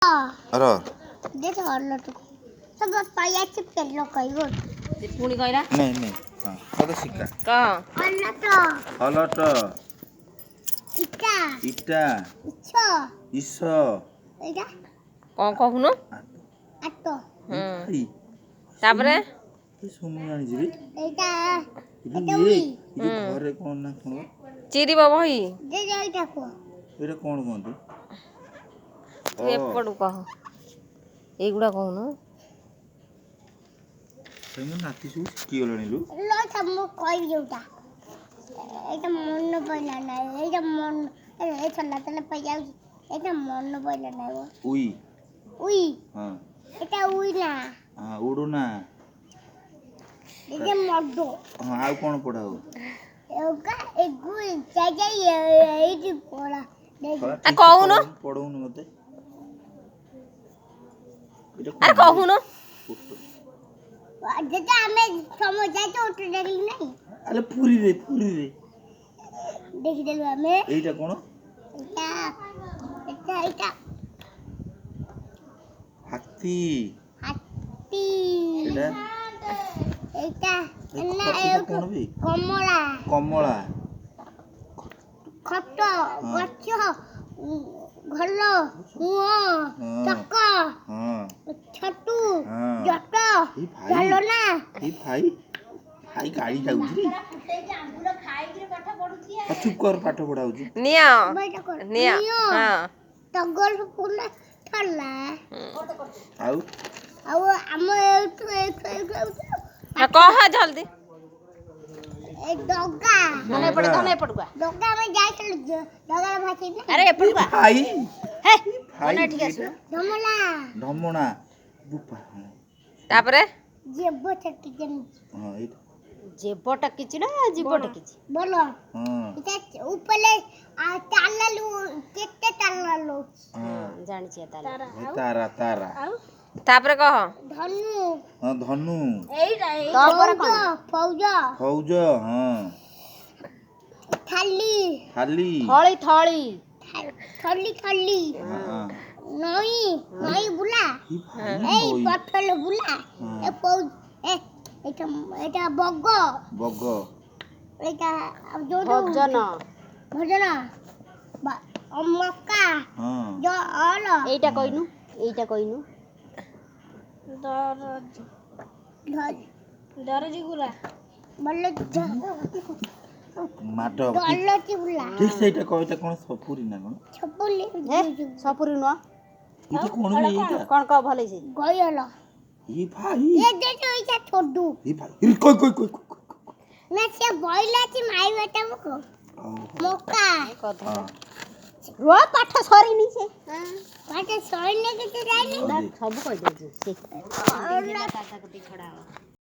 अरे दे तो और लटक सब पाया से पेलो कइगो से पुणी कहला नहीं नहीं हां कत शिका क हलट इटा इटा इच्छो इस एटा कौन कहूनो आटो भाई तापरे ये सुनु जानि जिबी एटा ये घरे कोन ना कोन चिरी बही दे एटा को एटा कोन कोंती तू एपड़ू कह एगुड़ा कहूनो तुम नाती सु की होलनी लु लो सब कइ जोटा एटा मन पइला ना एटा मन ए छल्ला तले पइया एटा मन पइला ना उई उई हां एटा उई ना हां उडू ना एटा मड्डो हां आ कोन पढाओ एका एगु जाय एटी पडा आ कहूनो पढौनु मते अरे कहूनो जेटा हमें समझा तो उठ डरी नहीं अरे पूरी रे देख देलु हमें एटा कोन एटा हाथी हाथी एटा एटा ना एटा कोन बे कमला कमला खट गछ घलो हुओ चक हां छटू हां जट ई भाई चलो ना ई भाई गाड़ी जाउची चुप कर पाठ पढाउची निया बैठ कर निया हां टगल पुना थला आउ आउ हम आ कह जल्दी ए डगा नहीं पड़ुआ डगा में जाय चल डगा भाती ना अरे पड़ुआ भाई हे भाई ओने ठीक है धमला ढमणा बुपा तापरे जेबो छटकी जन हां ई जेबो टकिची ना जीबो टकिची बोलो हां इता ऊपरले तालालू केते तालालू हां जानि छिया ताला तारा तापरे कह धनु हां धनु तापरे कह फौज हां थाली खाली थली हां नई बुला ई भाई ए पथल बुला ए पौज ए এটা বগ এটা ভজন মক্কা জল এইটা কইনু দরজি গুলা বললে মাটো দলটি বুলা ঠিক সেইটা কয়টা কোন সপুরি না কোন ছপলি সপুরি ন এটা কোন বে এইটা কোন কহ ভলেছে গয়ল ई भाई এ দেখো এটা ছোটু ई भाई ई कोई না সে বইলাছি মাই বেটা মুকো মক্কা কথা রো পাঠ সরি নিছে পাটা সই না কিছু জানি সব কই দেছি সে দিলা কাটা কতি ছড়া